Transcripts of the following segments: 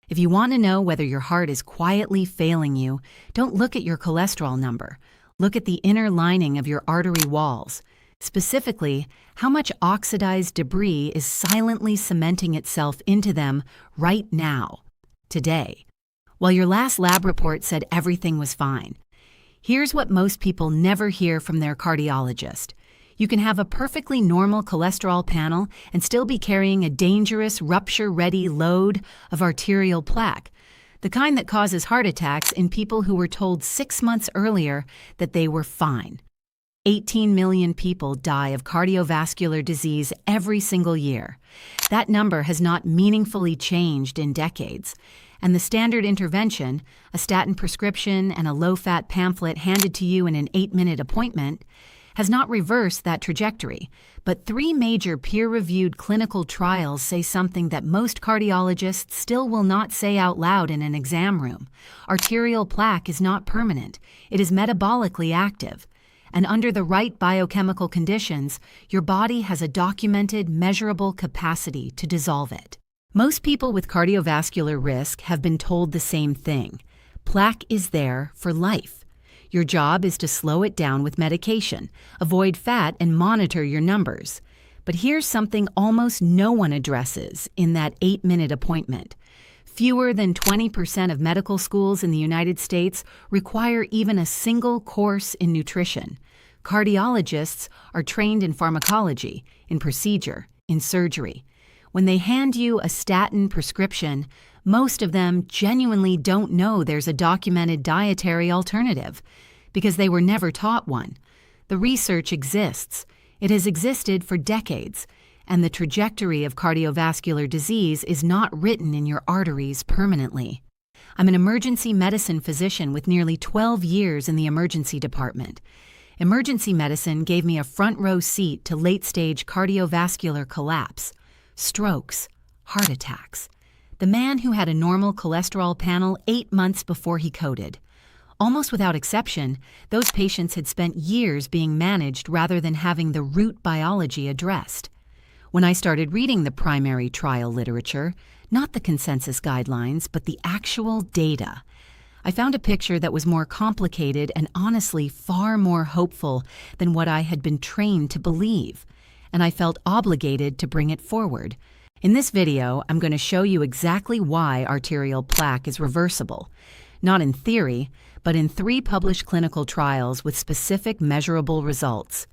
If you want to know whether your heart is quietly failing you, don't look at your cholesterol number. Look at the inner lining of your artery walls. Specifically, how much oxidized debris is silently cementing itself into them right now, today, while your last lab report said everything was fine. Here's what most people never hear from their cardiologist. You can have a perfectly normal cholesterol panel and still be carrying a dangerous, rupture-ready load of arterial plaque, the kind that causes heart attacks in people who were told 6 months earlier that they were fine. 18 million people die of cardiovascular disease every single year. That number has not meaningfully changed in decades. And the standard intervention, a statin prescription and a low-fat pamphlet handed to you in an 8-minute appointment, has not reversed that trajectory. But 3 major peer-reviewed clinical trials say something that most cardiologists still will not say out loud in an exam room. Arterial plaque is not permanent. It is metabolically active. And under the right biochemical conditions, your body has a documented, measurable capacity to dissolve it. Most people with cardiovascular risk have been told the same thing. Plaque is there for life. Your job is to slow it down with medication, avoid fat, and monitor your numbers. But here's something almost no one addresses in that 8-minute appointment. Fewer than 20% of medical schools in the United States require even a single course in nutrition. Cardiologists are trained in pharmacology, in procedure, in surgery. When they hand you a statin prescription, most of them genuinely don't know there's a documented dietary alternative because they were never taught one. The research exists. It has existed for decades, and the trajectory of cardiovascular disease is not written in your arteries permanently. I'm an emergency medicine physician with nearly 12 years in the emergency department. Emergency medicine gave me a front-row seat to late-stage cardiovascular collapse, strokes, heart attacks. The man who had a normal cholesterol panel 8 months before he coded. Almost without exception, those patients had spent years being managed rather than having the root biology addressed. When I started reading the primary trial literature, not the consensus guidelines, but the actual data, I found a picture that was more complicated and honestly far more hopeful than what I had been trained to believe, and I felt obligated to bring it forward. In this video, I'm going to show you exactly why arterial plaque is reversible, not in theory, but in 3 published clinical trials with specific measurable results.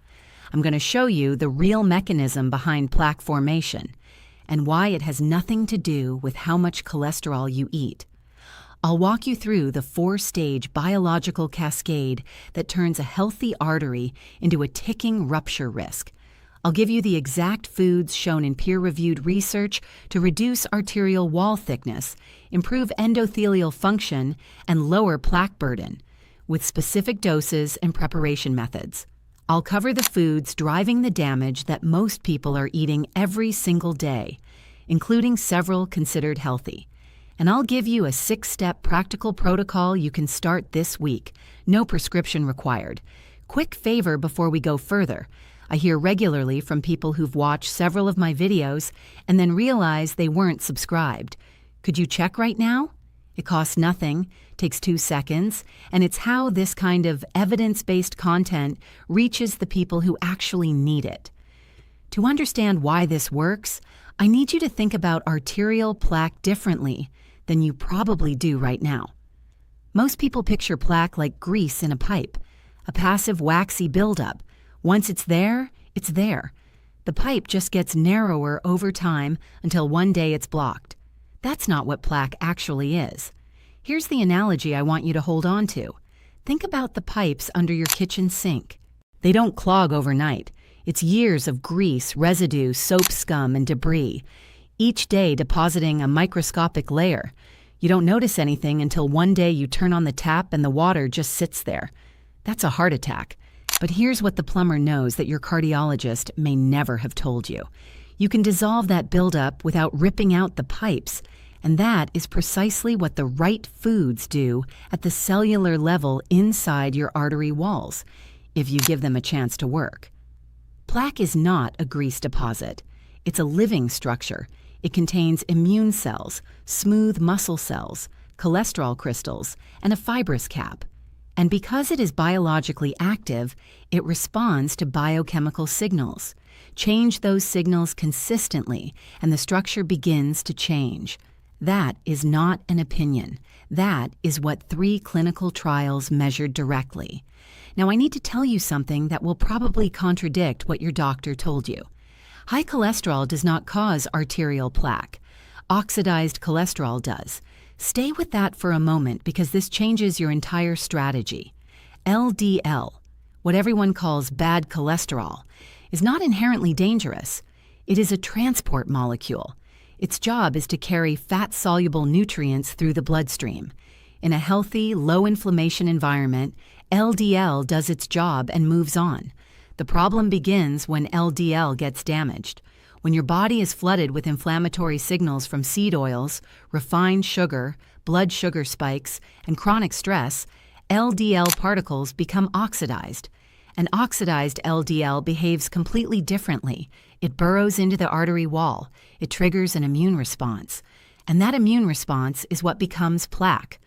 I'm going to show you the real mechanism behind plaque formation and why it has nothing to do with how much cholesterol you eat. I'll walk you through the 4-stage biological cascade that turns a healthy artery into a ticking rupture risk. I'll give you the exact foods shown in peer-reviewed research to reduce arterial wall thickness, improve endothelial function, and lower plaque burden, with specific doses and preparation methods. I'll cover the foods driving the damage that most people are eating every single day, including several considered healthy. And I'll give you a 6-step practical protocol you can start this week, no prescription required. Quick favor before we go further. I hear regularly from people who've watched several of my videos and then realize they weren't subscribed. Could you check right now? It costs nothing, takes 2 seconds, and it's how this kind of evidence-based content reaches the people who actually need it. To understand why this works, I need you to think about arterial plaque differently than you probably do right now. Most people picture plaque like grease in a pipe, a passive waxy buildup. Once it's there, it's there. The pipe just gets narrower over time until one day it's blocked. That's not what plaque actually is. Here's the analogy I want you to hold on to. Think about the pipes under your kitchen sink. They don't clog overnight. It's years of grease, residue, soap scum, and debris, each day depositing a microscopic layer. You don't notice anything until one day you turn on the tap and the water just sits there. That's a heart attack. But here's what the plumber knows that your cardiologist may never have told you. You can dissolve that buildup without ripping out the pipes, and that is precisely what the right foods do at the cellular level inside your artery walls, if you give them a chance to work. Plaque is not a grease deposit. It's a living structure. It contains immune cells, smooth muscle cells, cholesterol crystals, and a fibrous cap. And because it is biologically active, it responds to biochemical signals. Change those signals consistently, and the structure begins to change. That is not an opinion. That is what 3 clinical trials measured directly. Now, I need to tell you something that will probably contradict what your doctor told you. High cholesterol does not cause arterial plaque. Oxidized cholesterol does. Stay with that for a moment because this changes your entire strategy. LDL, what everyone calls bad cholesterol, is not inherently dangerous. It is a transport molecule. Its job is to carry fat-soluble nutrients through the bloodstream. In a healthy, low-inflammation environment, LDL does its job and moves on. The problem begins when LDL gets damaged. When your body is flooded with inflammatory signals from seed oils, refined sugar, blood sugar spikes, and chronic stress, LDL particles become oxidized. An oxidized LDL behaves completely differently. It burrows into the artery wall. It triggers an immune response. And that immune response is what becomes plaque.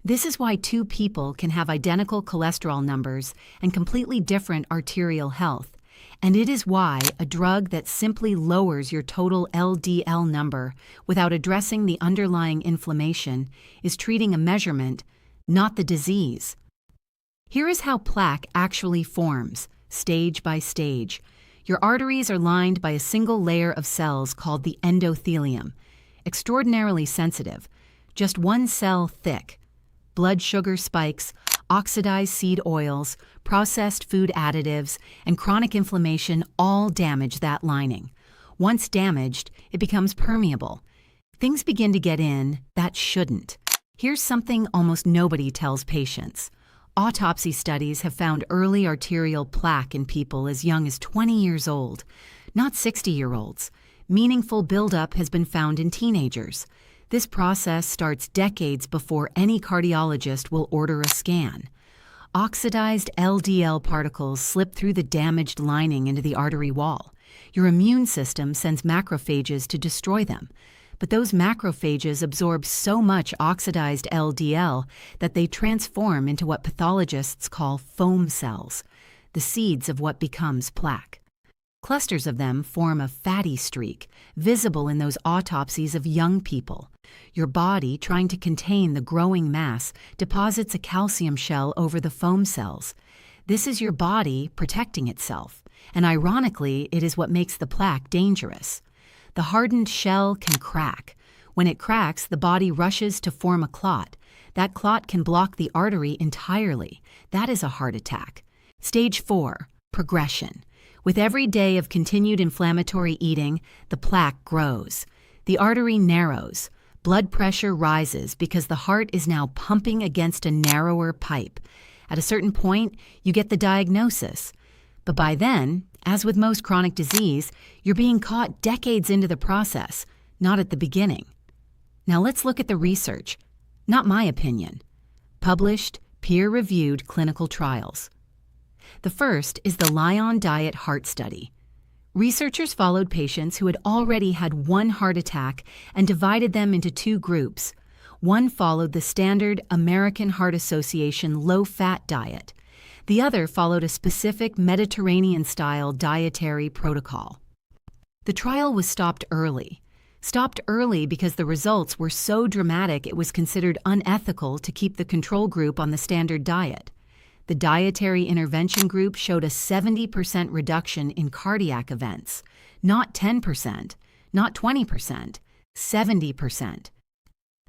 This is why 2 people can have identical cholesterol numbers and completely different arterial health. And it is why a drug that simply lowers your total LDL number without addressing the underlying inflammation is treating a measurement, not the disease. Here is how plaque actually forms, stage by stage. Your arteries are lined by a single layer of cells called the endothelium, extraordinarily sensitive, just 1 cell thick. Blood sugar spikes, oxidized seed oils, processed food additives, and chronic inflammation all damage that lining. Once damaged, it becomes permeable. Things begin to get in that shouldn't. Here's something almost nobody tells patients. Autopsy studies have found early arterial plaque in people as young as 20 years old, not 60-year-olds. Meaningful buildup has been found in teenagers. This process starts decades before any cardiologist will order a scan. Oxidized LDL particles slip through the damaged lining into the artery wall. Your immune system sends macrophages to destroy them. But those macrophages absorb so much oxidized LDL that they transform into what pathologists call foam cells, the seeds of what becomes plaque. Clusters of them form a fatty streak, visible in those autopsies of young people. Your body, trying to contain the growing mass, deposits a calcium shell over the foam cells. This is your body protecting itself, and ironically, it is what makes the plaque dangerous. The hardened shell can crack. When it cracks, the body rushes to form a clot. That clot can block the artery entirely. That is a heart attack. Stage 4, progression. With every day of continued inflammatory eating, the plaque grows. The artery narrows. Blood pressure rises because the heart is now pumping against a narrower pipe. At a certain point, you get the diagnosis. But by then, as with most chronic disease, you're being caught decades into the process, not at the beginning. Now let's look at the research. Not my opinion. Published, peer-reviewed clinical trials. The first is the Lion Diet Heart Study. Researchers followed patients who had already had 1 heart attack and divided them into 2 groups. One followed the standard American Heart Association low-fat diet. The other followed a specific Mediterranean-style dietary protocol. The trial was stopped early. Stopped early because the results were so dramatic it was considered unethical to keep the control group on the standard diet. The dietary intervention group showed a 70% reduction in cardiac events, not 10%, not 20%, 70%.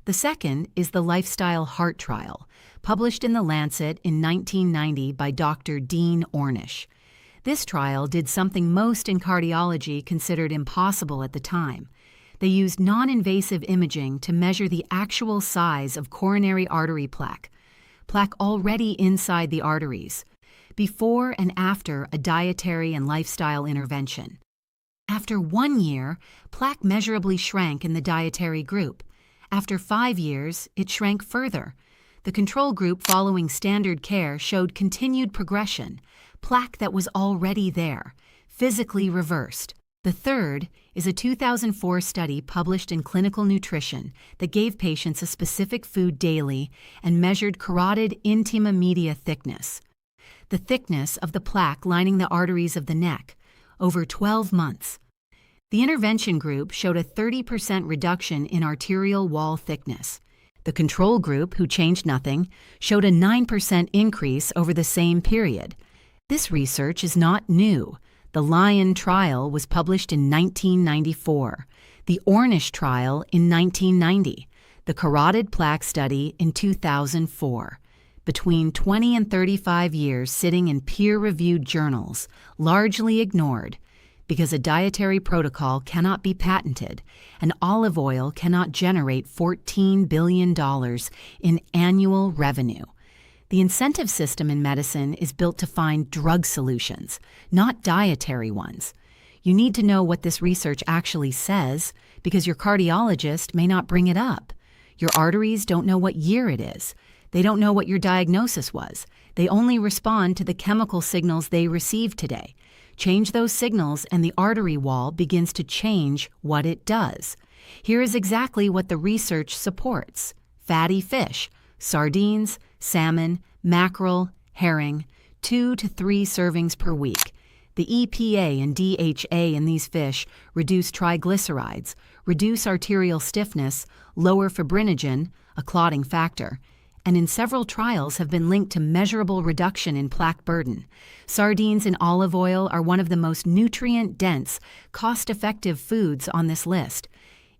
The second is the Lifestyle Heart Trial, published in The Lancet in 1990 by Dr. Dean Ornish. This trial did something most in cardiology considered impossible at the time. They used non-invasive imaging to measure the actual size of coronary artery plaque already inside the arteries, before and after a dietary and lifestyle intervention. After 1 year, plaque measurably shrank in the dietary group. After 5 years, it shrank further. The control group following standard care showed continued progression, plaque that was already there, physically reversed. The third is a 2004 study published in Clinical Nutrition that gave patients a specific food daily and measured carotid intima media thickness, the thickness of the plaque lining the arteries of the neck, over 12 months. The intervention group showed a 30% reduction in arterial wall thickness. The control group, who changed nothing, showed a 9% increase over the same period. This research is not new. The Lion trial was published in 1994, the Ornish trial in 1990, the carotid plaque study in 2004. Between 20 and 35 years sitting in peer-reviewed journals, largely ignored, because a dietary protocol cannot be patented and olive oil cannot generate $14 billion in annual revenue. The incentive system in medicine is built to find drug solutions, not dietary ones. You need to know what this research actually says because your cardiologist may not bring it up. Your arteries don't know what year it is. They don't know what your diagnosis was. They only respond to the chemical signals they received today. Change those signals and the artery wall begins to change what it does. Here is exactly what the research supports. Fatty fish, sardines, salmon, mackerel, herring, 2 to 3 servings per week. The EPA and DHA in these fish reduce triglycerides, reduce arterial stiffness, lower fibrinogen, a clotting factor, and in several trials have been linked to measurable reduction in plaque burden. Sardines in olive oil are one of the most nutrient-dense, cost-effective foods on this list.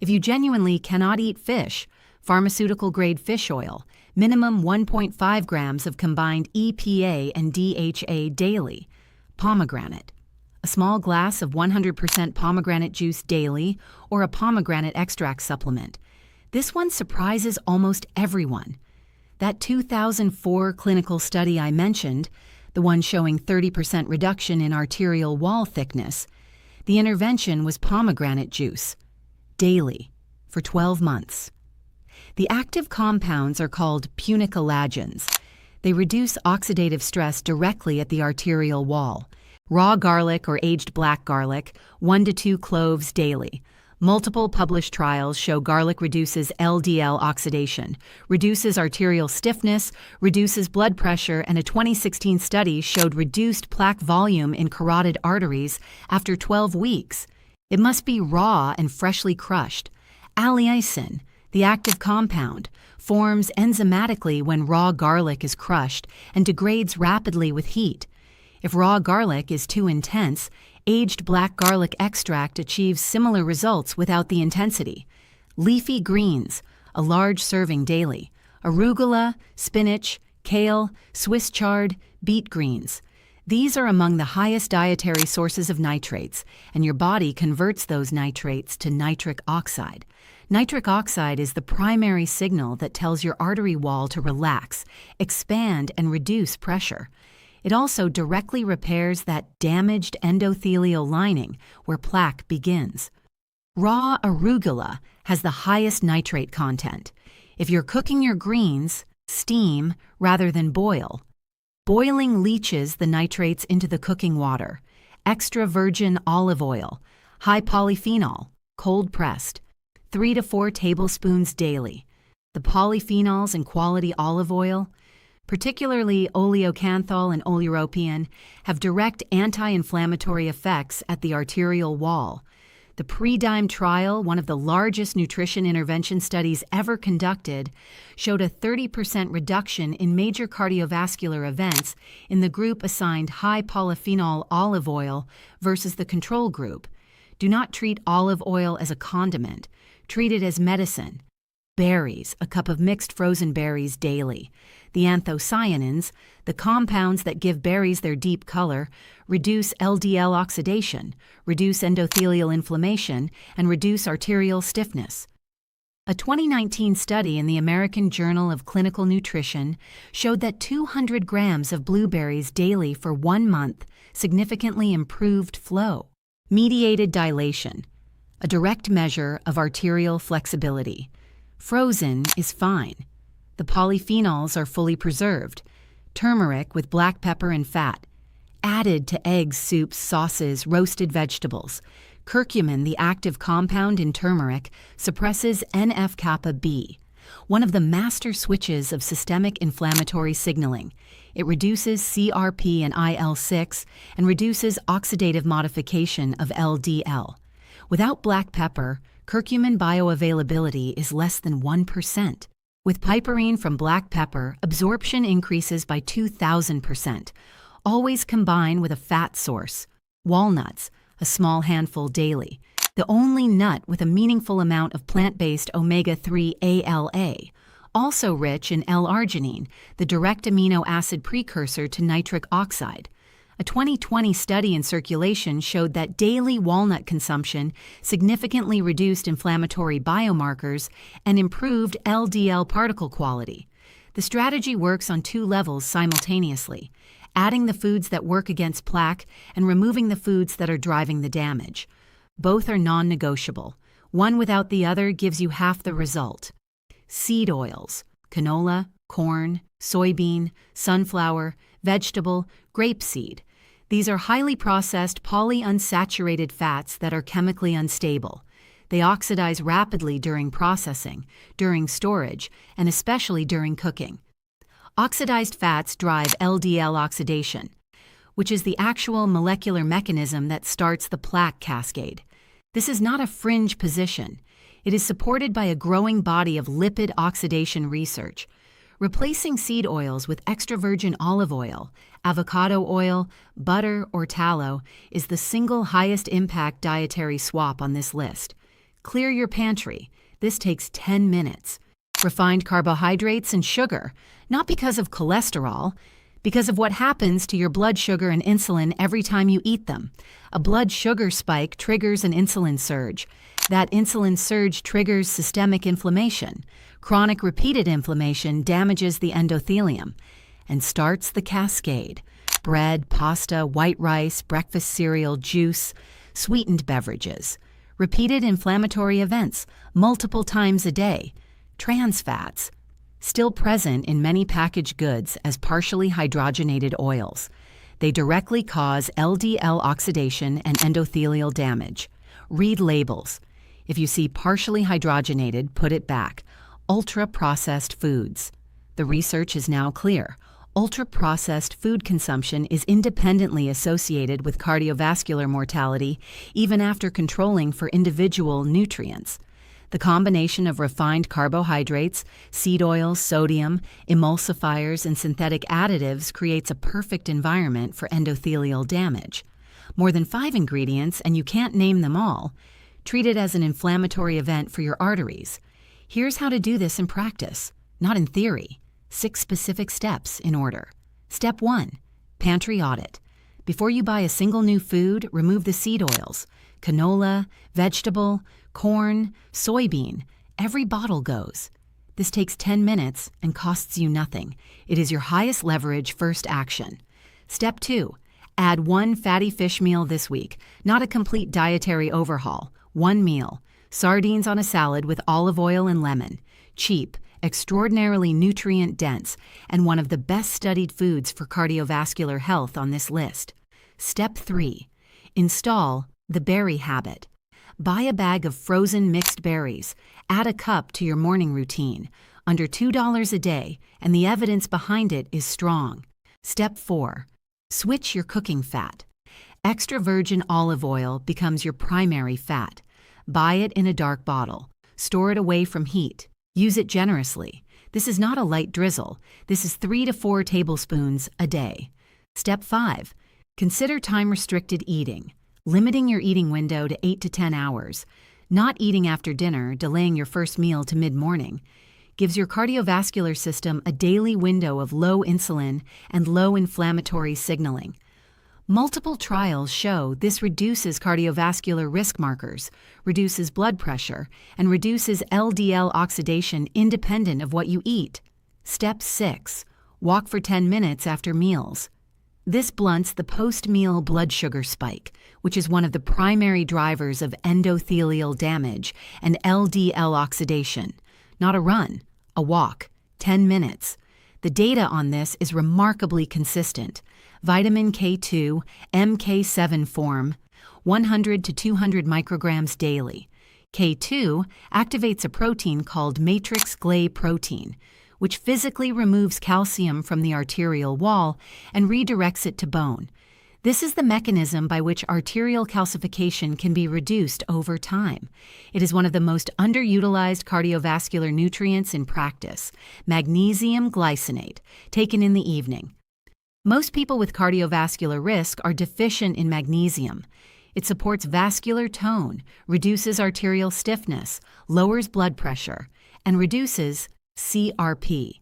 If you genuinely cannot eat fish, pharmaceutical-grade fish oil, minimum 1.5 grams of combined EPA and DHA daily. Pomegranate. A small glass of 100% pomegranate juice daily or a pomegranate extract supplement. This one surprises almost everyone. That 2004 clinical study I mentioned, the one showing 30% reduction in arterial wall thickness, the intervention was pomegranate juice, daily, for 12 months. The active compounds are called punicolagens. They reduce oxidative stress directly at the arterial wall. Raw garlic or aged black garlic, 1 to 2 cloves daily. Multiple published trials show garlic reduces LDL oxidation, reduces arterial stiffness, reduces blood pressure, and a 2016 study showed reduced plaque volume in carotid arteries after 12 weeks. It must be raw and freshly crushed. Allicin, the active compound, forms enzymatically when raw garlic is crushed and degrades rapidly with heat. If raw garlic is too intense, aged black garlic extract achieves similar results without the intensity. Leafy greens, a large serving daily. Arugula, spinach, kale, Swiss chard, beet greens. These are among the highest dietary sources of nitrates, and your body converts those nitrates to nitric oxide. Nitric oxide is the primary signal that tells your artery wall to relax, expand, and reduce pressure. It also directly repairs that damaged endothelial lining where plaque begins. Raw arugula has the highest nitrate content. If you're cooking your greens, steam rather than boil. Boiling leaches the nitrates into the cooking water. Extra virgin olive oil, high polyphenol, cold pressed, 3 to 4 tablespoons daily. The polyphenols in quality olive oil, particularly oleocanthal and oleuropein, have direct anti-inflammatory effects at the arterial wall. The PREDIME trial, one of the largest nutrition intervention studies ever conducted, showed a 30% reduction in major cardiovascular events in the group assigned high polyphenol olive oil versus the control group. Do not treat olive oil as a condiment. Treat it as medicine. Berries, a cup of mixed frozen berries daily. The anthocyanins, the compounds that give berries their deep color, reduce LDL oxidation, reduce endothelial inflammation, and reduce arterial stiffness. A 2019 study in the American Journal of Clinical Nutrition showed that 200 grams of blueberries daily for 1 month significantly improved flow. Mediated dilation, a direct measure of arterial flexibility. Frozen is fine. The polyphenols are fully preserved. Turmeric with black pepper and fat. Added to eggs, soups, sauces, roasted vegetables. Curcumin, the active compound in turmeric, suppresses NF-kappa B, one of the master switches of systemic inflammatory signaling. It reduces CRP and IL-6 and reduces oxidative modification of LDL. Without black pepper, curcumin bioavailability is less than 1%. With piperine from black pepper, absorption increases by 2,000%. Always combine with a fat source. Walnuts, a small handful daily. The only nut with a meaningful amount of plant-based omega-3 ALA. Also rich in L-arginine, the direct amino acid precursor to nitric oxide. A 2020 study in Circulation showed that daily walnut consumption significantly reduced inflammatory biomarkers and improved LDL particle quality. The strategy works on two levels simultaneously, adding the foods that work against plaque and removing the foods that are driving the damage. Both are non-negotiable. One without the other gives you half the result. Seed oils: canola, corn, soybean, sunflower, vegetable, grapeseed. These are highly processed polyunsaturated fats that are chemically unstable. They oxidize rapidly during processing, during storage, and especially during cooking. Oxidized fats drive LDL oxidation, which is the actual molecular mechanism that starts the plaque cascade. This is not a fringe position. It is supported by a growing body of lipid oxidation research. Replacing seed oils with extra virgin olive oil, avocado oil, butter, or tallow is the single highest impact dietary swap on this list. Clear your pantry. This takes 10 minutes. Refined carbohydrates and sugar, not because of cholesterol, because of what happens to your blood sugar and insulin every time you eat them. A blood sugar spike triggers an insulin surge. That insulin surge triggers systemic inflammation. Chronic repeated inflammation damages the endothelium and starts the cascade. Bread, pasta, white rice, breakfast cereal, juice, sweetened beverages. Repeated inflammatory events, multiple times a day. Trans fats, still present in many packaged goods as partially hydrogenated oils. They directly cause LDL oxidation and endothelial damage. Read labels. If you see partially hydrogenated, put it back. Ultra-processed foods. The research is now clear. Ultra-processed food consumption is independently associated with cardiovascular mortality even after controlling for individual nutrients. The combination of refined carbohydrates, seed oils, sodium, emulsifiers, and synthetic additives creates a perfect environment for endothelial damage. More than 5 ingredients, and you can't name them all. Treat it as an inflammatory event for your arteries. Here's how to do this in practice, not in theory. 6 specific steps in order. Step 1. Pantry audit. Before you buy a single new food, remove the seed oils. Canola, vegetable, corn, soybean. Every bottle goes. This takes 10 minutes and costs you nothing. It is your highest leverage first action. Step 2. Add 1 fatty fish meal this week, not a complete dietary overhaul. 1 meal. Sardines on a salad with olive oil and lemon. Cheap, extraordinarily nutrient-dense, and one of the best-studied foods for cardiovascular health on this list. Step 3. Install the berry habit. Buy a bag of frozen mixed berries. Add a cup to your morning routine. Under $2 a day, and the evidence behind it is strong. Step 4. Switch your cooking fat. Extra virgin olive oil becomes your primary fat. Buy it in a dark bottle. Store it away from heat. Use it generously. This is not a light drizzle. This is 3 to 4 tablespoons a day. Step 5. Consider time-restricted eating. Limiting your eating window to 8 to 10 hours. Not eating after dinner, delaying your first meal to mid-morning, gives your cardiovascular system a daily window of low insulin and low inflammatory signaling. Multiple trials show this reduces cardiovascular risk markers, reduces blood pressure, and reduces LDL oxidation independent of what you eat. Step 6. Walk for 10 minutes after meals. This blunts the post-meal blood sugar spike, which is one of the primary drivers of endothelial damage and LDL oxidation. Not a run, a walk, 10 minutes. The data on this is remarkably consistent. Vitamin K2, MK7 form, 100 to 200 micrograms daily. K2 activates a protein called matrix Glay protein, which physically removes calcium from the arterial wall and redirects it to bone. This is the mechanism by which arterial calcification can be reduced over time. It is one of the most underutilized cardiovascular nutrients in practice, magnesium glycinate, taken in the evening. Most people with cardiovascular risk are deficient in magnesium. It supports vascular tone, reduces arterial stiffness, lowers blood pressure, and reduces CRP,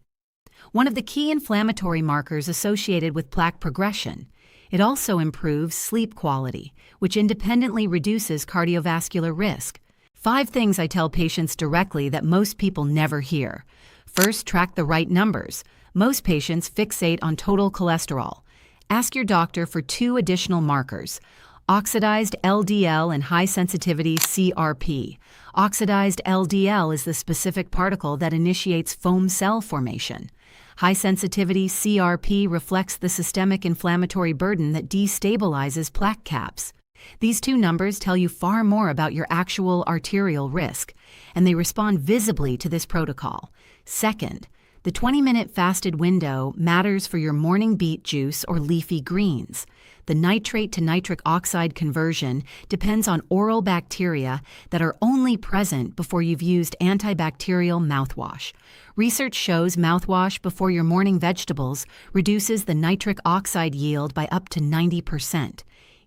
one of the key inflammatory markers associated with plaque progression. It also improves sleep quality, which independently reduces cardiovascular risk. 5 things I tell patients directly that most people never hear. First, track the right numbers. Most patients fixate on total cholesterol. Ask your doctor for 2 additional markers: oxidized LDL and high-sensitivity CRP. Oxidized LDL is the specific particle that initiates foam cell formation. High-sensitivity CRP reflects the systemic inflammatory burden that destabilizes plaque caps. These 2 numbers tell you far more about your actual arterial risk, and they respond visibly to this protocol. Second, the 20-minute fasted window matters for your morning beet juice or leafy greens. The nitrate to nitric oxide conversion depends on oral bacteria that are only present before you've used antibacterial mouthwash. Research shows mouthwash before your morning vegetables reduces the nitric oxide yield by up to 90%.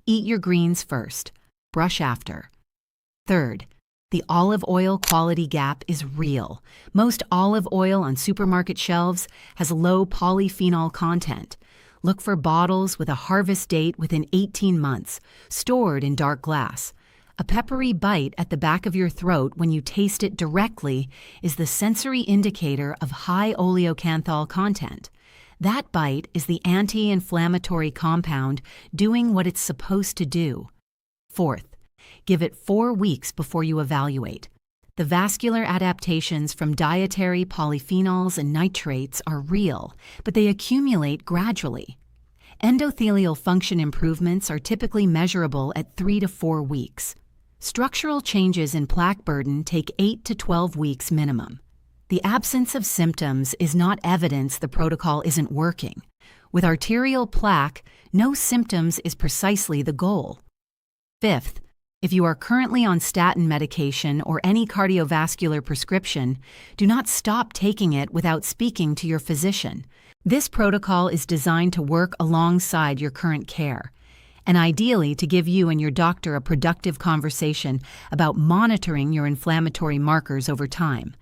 Eat your greens first. Brush after. Third, the olive oil quality gap is real. Most olive oil on supermarket shelves has low polyphenol content. Look for bottles with a harvest date within 18 months, stored in dark glass. A peppery bite at the back of your throat when you taste it directly is the sensory indicator of high oleocanthal content. That bite is the anti-inflammatory compound doing what it's supposed to do. Fourth, give it 4 weeks before you evaluate. The vascular adaptations from dietary polyphenols and nitrates are real, but they accumulate gradually. Endothelial function improvements are typically measurable at 3 to 4 weeks. Structural changes in plaque burden take 8 to 12 weeks minimum. The absence of symptoms is not evidence the protocol isn't working. With arterial plaque, no symptoms is precisely the goal. Fifth, if you are currently on statin medication or any cardiovascular prescription, do not stop taking it without speaking to your physician. This protocol is designed to work alongside your current care, and ideally to give you and your doctor a productive conversation about monitoring your inflammatory markers over time.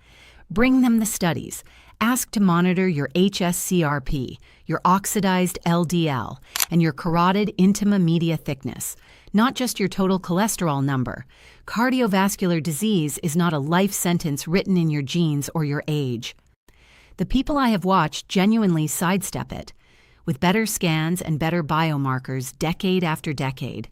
Bring them the studies. Ask to monitor your hsCRP, your oxidized LDL, and your carotid intima media thickness, not just your total cholesterol number. Cardiovascular disease is not a life sentence written in your genes or your age. The people I have watched genuinely sidestep it, with better scans and better biomarkers decade after decade,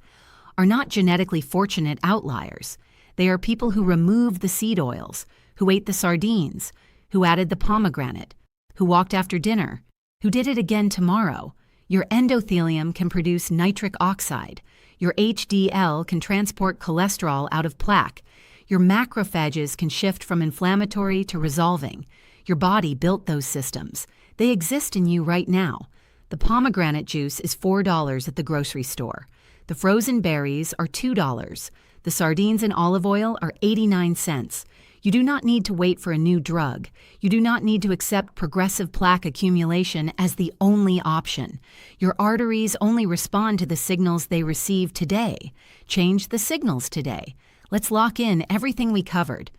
are not genetically fortunate outliers. They are people who removed the seed oils, who ate the sardines, who added the pomegranate, who walked after dinner, who did it again tomorrow. Your endothelium can produce nitric oxide. Your HDL can transport cholesterol out of plaque. Your macrophages can shift from inflammatory to resolving. Your body built those systems. They exist in you right now. The pomegranate juice is $4 at the grocery store. The frozen berries are $2. The sardines and olive oil are 89 cents. You do not need to wait for a new drug. You do not need to accept progressive plaque accumulation as the only option. Your arteries only respond to the signals they receive today. Change the signals today. Let's lock in everything we covered.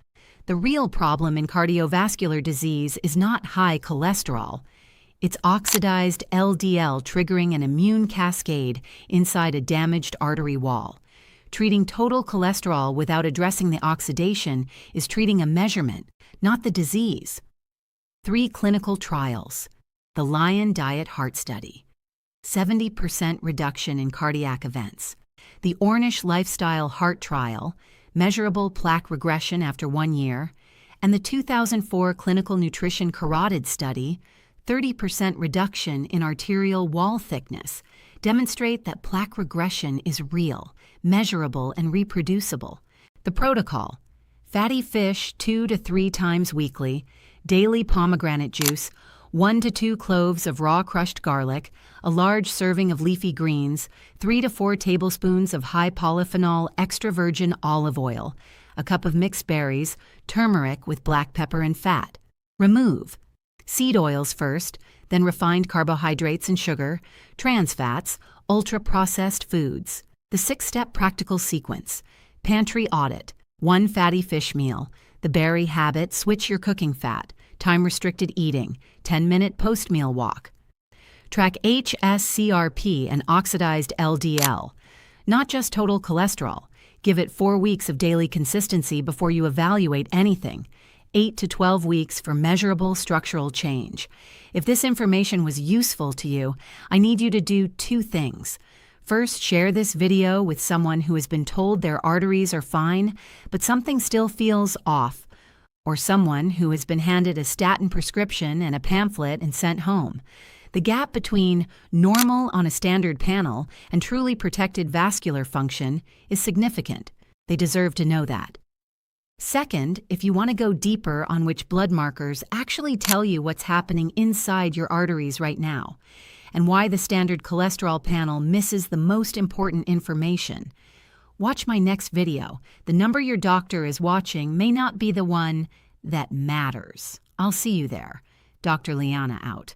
The real problem in cardiovascular disease is not high cholesterol. It's oxidized LDL triggering an immune cascade inside a damaged artery wall. Treating total cholesterol without addressing the oxidation is treating a measurement, not the disease. 3 clinical trials. The Lion Diet Heart Study. 70% reduction in cardiac events. The Ornish Lifestyle Heart Trial, measurable plaque regression after 1 year. And the 2004 Clinical Nutrition Carotid Study, 30% reduction in arterial wall thickness demonstrate that plaque regression is real, measurable, and reproducible. The protocol: fatty fish 2 to 3 times weekly, daily pomegranate juice, 1 to 2 cloves of raw crushed garlic, a large serving of leafy greens, 3 to 4 tablespoons of high polyphenol extra virgin olive oil, a cup of mixed berries, turmeric with black pepper and fat. Remove seed oils first, then refined carbohydrates and sugar, trans fats, ultra-processed foods. The 6-step practical sequence: pantry audit, 1 fatty fish meal, the berry habit, switch your cooking fat, time-restricted eating, 10-minute post-meal walk. Track HSCRP and oxidized LDL, not just total cholesterol. Give it 4 weeks of daily consistency before you evaluate anything. 8 to 12 weeks for measurable structural change. If this information was useful to you, I need you to do 2 things. First, share this video with someone who has been told their arteries are fine, but something still feels off, or someone who has been handed a statin prescription and a pamphlet and sent home. The gap between normal on a standard panel and truly protected vascular function is significant. They deserve to know that. Second, if you want to go deeper on which blood markers actually tell you what's happening inside your arteries right now, and why the standard cholesterol panel misses the most important information, watch my next video. The number your doctor is watching may not be the one that matters. I'll see you there. Dr. Liana out.